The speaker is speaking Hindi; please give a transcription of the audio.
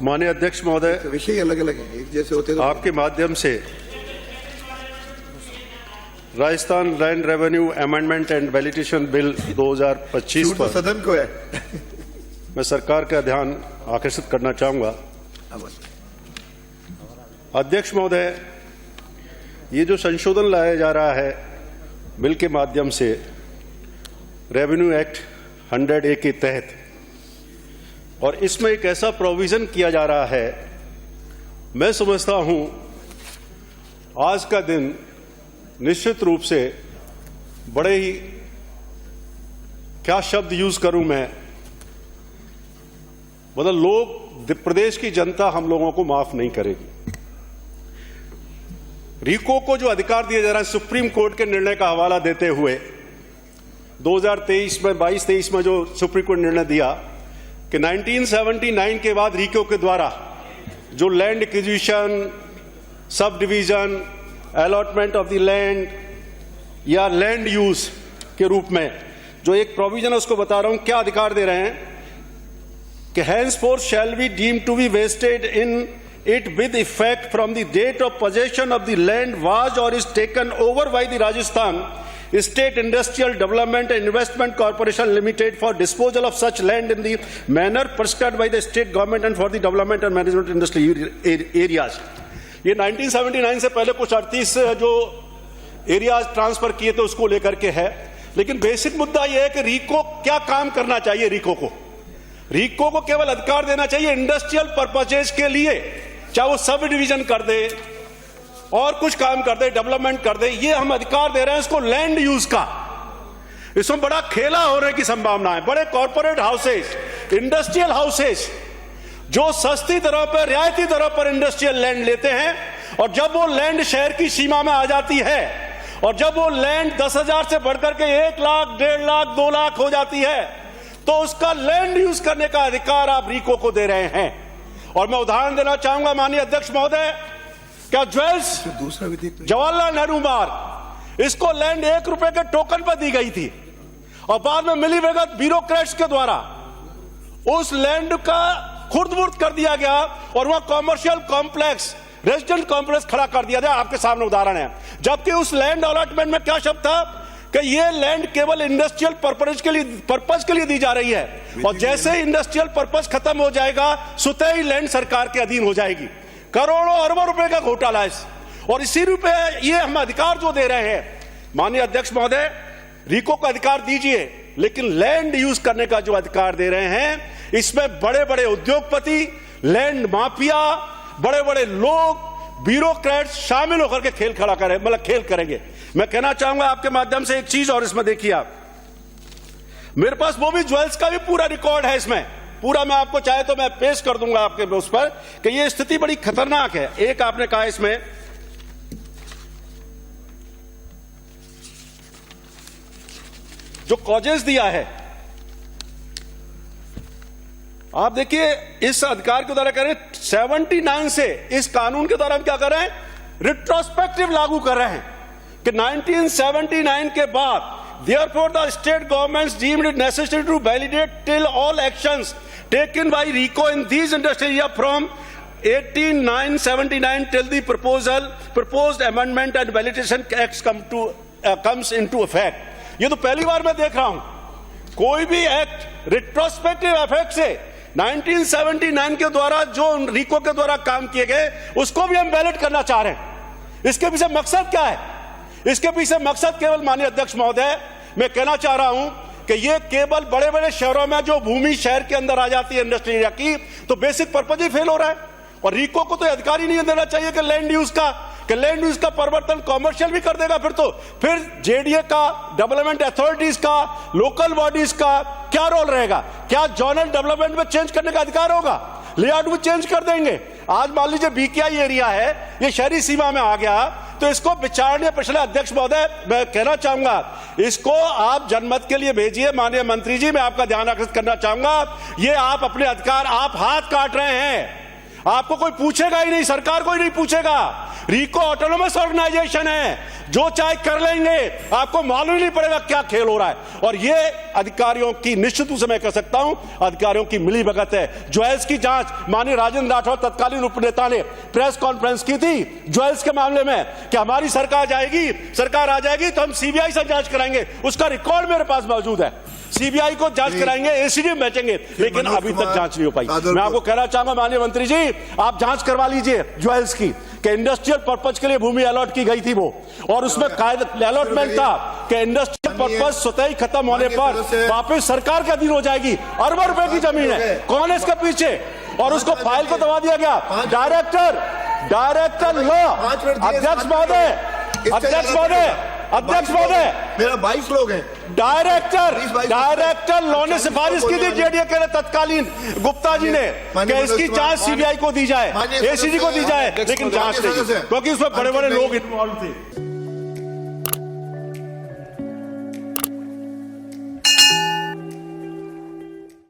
माननीय अध्यक्ष महोदय, विषय अलग अलग है, एक जैसे होते तो आपके माध्यम से Rajasthan land revenue amendment and validation bill 2025 तो पर सदन को है। मैं सरकार का ध्यान आकर्षित करना चाहूंगा। अध्यक्ष महोदय, ये जो संशोधन लाया जा रहा है बिल के माध्यम से रेवेन्यू एक्ट 100A के तहत, और इसमें एक ऐसा प्रोविजन किया जा रहा है, मैं समझता हूं आज का दिन निश्चित रूप से बड़े ही, क्या शब्द यूज करूं मैं, मतलब लोग, प्रदेश की जनता हम लोगों को माफ नहीं करेगी। रीको को जो अधिकार दिया जा रहा है सुप्रीम कोर्ट के निर्णय का हवाला देते हुए 2023 में 22-23 में जो सुप्रीम कोर्ट निर्णय दिया कि 1979 के बाद रीको के द्वारा जो land acquisition, sub division, allotment of the land या लैंड यूज के रूप में जो एक प्रोविजन है उसको बता रहा हूं क्या अधिकार दे रहे हैं कि henceforth shall be deemed to be vested in it with effect from the date of possession of the land was or is taken over by the Rajasthan State Industrial Development and Investment Corporation Limited for disposal of such land in the manner prescribed by the state government and for the development and management industry areas। ये 1979 से पहले कुछ 38 जो एरियाज ट्रांसफर किए थे उसको लेकर के है, लेकिन बेसिक मुद्दा यह है कि रीको क्या काम करना चाहिए। रीको को केवल अधिकार देना चाहिए इंडस्ट्रियल पर्पजेज के लिए, चाहे वो सब डिवीजन कर दे और कुछ काम कर दे, डेवलपमेंट कर दे, ये हम अधिकार दे रहे हैं इसको लैंड यूज का। इसमें बड़ा खेला होने की संभावना है। बड़े कॉर्पोरेट हाउसेस, इंडस्ट्रियल हाउसेस जो सस्ती दरों पर, रियायती दरों पर इंडस्ट्रियल लैंड लेते हैं, और जब वो लैंड शहर की सीमा में आ जाती है और जब वो लैंड 10,000 से बढ़कर के 1 लाख, 1.5 लाख, 2 लाख हो जाती है तो उसका लैंड यूज करने का अधिकार आप रीको को दे रहे हैं। और मैं उदाहरण देना चाहूंगा माननीय अध्यक्ष महोदय, क्या ज्वेल्स जवाहरलाल नेहरू मार्ग, इसको लैंड 1 रुपए के टोकन पर दी गई थी और बाद में मिलीभगत ब्यूरोक्रेट्स के द्वारा उस लैंड का खुर्द-बुर्द कर दिया गया और वहां कॉमर्शियल कॉम्प्लेक्स, रेजिडेंट कॉम्प्लेक्स खड़ा कर दिया गया। आपके सामने उदाहरण है। जबकि उस लैंड अलॉटमेंट में क्या शब्द था कि ये लैंड केवल इंडस्ट्रियल पर्पज के लिए दी जा रही है, और जैसे ही इंडस्ट्रियल पर्पज खत्म हो जाएगा स्वतः ही लैंड सरकार के अधीन हो जाएगी। करोड़ों अरबों रुपए का घोटाला है। और इसी रुपए ये हम अधिकार जो दे रहे हैं, माननीय अध्यक्ष महोदय, रीको को अधिकार दीजिए, लेकिन लैंड यूज करने का जो अधिकार दे रहे हैं इसमें बड़े बड़े उद्योगपति, लैंड माफिया, बड़े बड़े लोग, ब्यूरोक्रेट्स शामिल होकर के खेल खड़ा करें, मतलब खेल करेंगे। मैं कहना चाहूंगा आपके माध्यम से एक चीज और, इसमें देखिए आप, मेरे पास वो भी ज्वेल्स का भी पूरा रिकॉर्ड है, इसमें पूरा मैं आपको चाहे तो मैं पेश कर दूंगा आपके उस पर कि ये स्थिति बड़ी खतरनाक है। एक आपने कहा इसमें जो कॉजेस दिया है, आप देखिए इस अधिकार के द्वारा कह रहे हैं 79 से इस कानून के द्वारा हम क्या कर रहे हैं, रिट्रोस्पेक्टिव लागू कर रहे हैं कि 1979 के बाद therefore the state governments deemed it necessary to validate till all actions taken by RICO in these industries area from 18,979 till the proposed amendment and validation acts comes into effect। ये तो पहली बार मैं देख रहा हूं कोई भी एक्ट रिट्रोस्पेक्टिव इफेक्ट से 1979 के द्वारा जो रीको के द्वारा काम किए गए उसको भी हम वैलिड करना चाह रहे हैं। इसके पीछे मकसद क्या है? इसके पीछे मकसद केवल माननीय अध्यक्ष महोदय, मैं कहना चाह रहा हूं कि ये केवल बड़े बड़े शहरों में जो भूमि शहर के अंदर आ जाती है इंडस्ट्री एरिया की, तो बेसिक पर्पज ही फेल हो रहा है। और रीको को तो अधिकार ही नहीं देना चाहिए कि लैंड यूज का परिवर्तन कॉमर्शियल भी कर देगा। फिर जेडीए का, डेवलपमेंट अथॉरिटीज का, लोकल बॉडीज का क्या रोल रहेगा? क्या जोनल डेवलपमेंट में चेंज करने का अधिकार होगा? लेआउट भी चेंज कर देंगे। आज मान लीजिए बीकेआई एरिया है, ये शहरी सीमा में आ गया, तो इसको विचारणीय पिछले अध्यक्ष महोदय, मैं कहना चाहूंगा इसको आप जनमत के लिए भेजिए। माननीय मंत्री जी, मैं आपका ध्यान आकर्षित करना चाहूंगा, ये आप अपने अधिकार आप हाथ काट रहे हैं। आपको कोई पूछेगा ही नहीं, सरकार कोई नहीं पूछेगा। रिको ऑटोनोमस ऑर्गेनाइजेशन है, जो चाहे कर लेंगे, आपको मालूम ही नहीं पड़ेगा क्या खेल हो रहा है। और ये अधिकारियों की, निश्चित रूप से मैं कह सकता हूं, अधिकारियों की मिलीभगत है। ज्वेल्स की जांच माननीय राजेंद्र राठौर तत्कालीन उपनेता ने प्रेस कॉन्फ्रेंस की थी ज्वेल्स के मामले में कि हमारी सरकार आ जाएगी तो हम सीबीआई से जांच कराएंगे। उसका रिकॉर्ड मेरे पास मौजूद है। सीबीआई को जांच कराएंगे, एसीडी में बेचेंगे, लेकिन अभी तक जांच नहीं हो पाई। मैं आपको कहना चाहूंगा माननीय मंत्री जी, आप जांच करवा लीजिए ज्वेल्स की कि इंडस्ट्रियल पर्पज के लिए भूमि अलॉट की गई थी वो, और उसमें अलॉटमेंट था कि इंडस्ट्रियल पर्पज स्वतः ही खत्म होने पर वापस सरकार के अधीन हो जाएगी। अरबों रुपए की जमीन है, कौन है इसके पीछे? और उसको फाइल को दबा दिया गया। डायरेक्टर लॉ, अध्यक्ष महोदय, मेरा 22 लोग हैं। डायरेक्टर लॉ ने सिफारिश की थी जेडीए के तत्कालीन गुप्ता जी ने कि इसकी जांच सीबीआई को दी जाए, एसीडी को दी जाए, लेकिन जांच नहीं, क्योंकि उसमें बड़े बड़े लोग इन्वॉल्व थे।